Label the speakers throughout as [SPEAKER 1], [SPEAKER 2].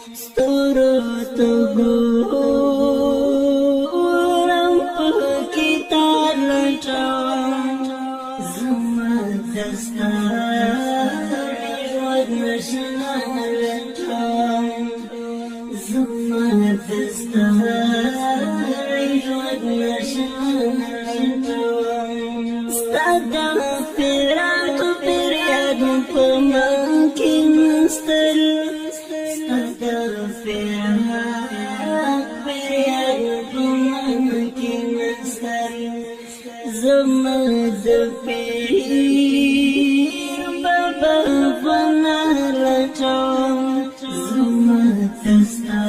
[SPEAKER 1] ستورو ته ګورم په کتاب لټوم زما دستا ژوند نشنا لټوم زما دستا ژوند نشنا لټوم ستا د فراق فریاد په من کې نستل زما د پیر بابا فنا لټوم زما دستا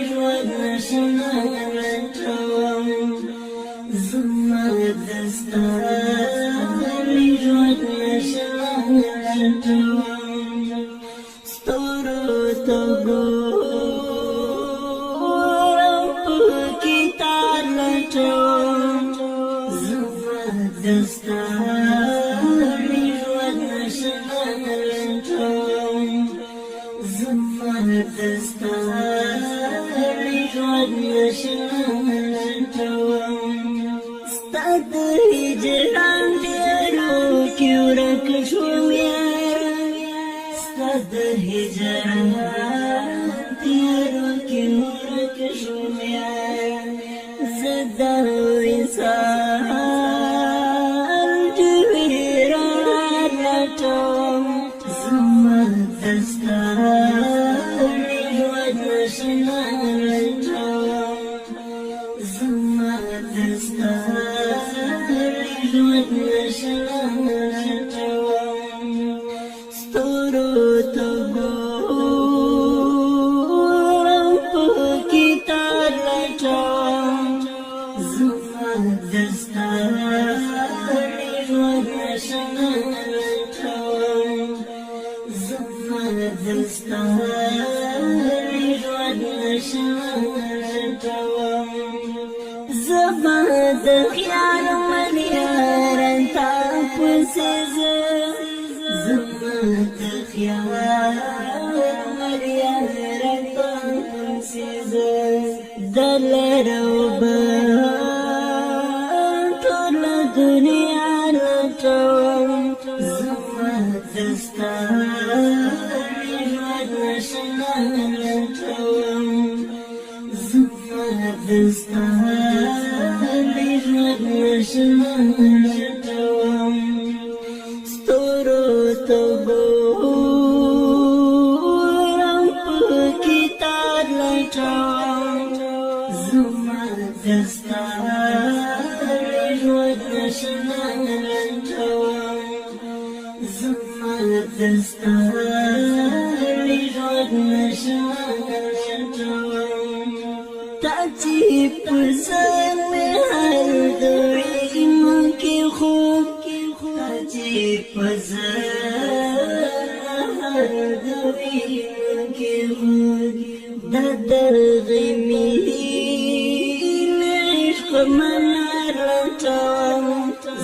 [SPEAKER 1] ژوند نشنا لټوم زما دستا ژوند نشنا لټوم ستورو ته ګورم په کتاب لټوم دستا ژوند نشنا لټوم زما دستا ژوند نشنا لټوم ستا د هجران تیارو کې ورک شوم یاره ستا د هجران تیارو کې ورک شوم یاره زه د وصال زما دستا ژوند نشنا لټوم زما دستا ژوند نشنا لټوم ستورو ته ګورم په کتاب لټوم زما دستا ژوند نشنا دستا ژوند نشنا لټوم زما د خیال ملیارن تا پسې زما د خیال ملیارن تا پسې دلرو ټول دنیا لټوم زما دستا نشنا لټوم زما دستا ژوند نشنا لټوم ستورو ته ګورم په کتاب لټوم زما دستا ژوند نشنا لټوم زما دستا نشنا لټوم تا چې په ځان مې هر دویمه کې خوب تا چې په ځان هر دویمه کې خوب دا درغې مې عشق منا لټوم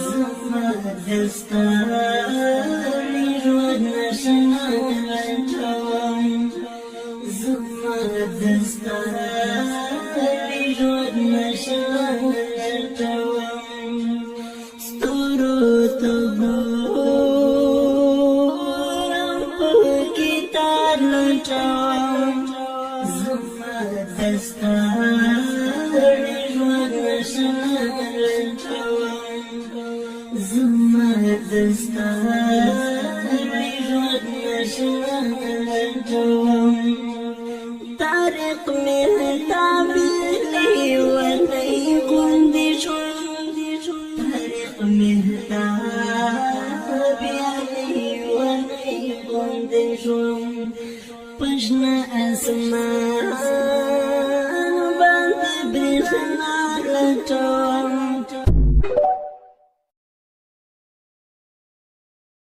[SPEAKER 1] زما دستا ژوند نشنا لټوم زما دستا ژوند نشنا لټوم ستورو ته ګورم په کتاب لټوم زما دستا ژوند نشنا لټوم زما دستا ژوند نشنا لټوم طارق مهتاب لیونی غوندې شوم طارق مهتاب لیونی غوندې شوم په شنه اسمان باندې برېښنا لټوم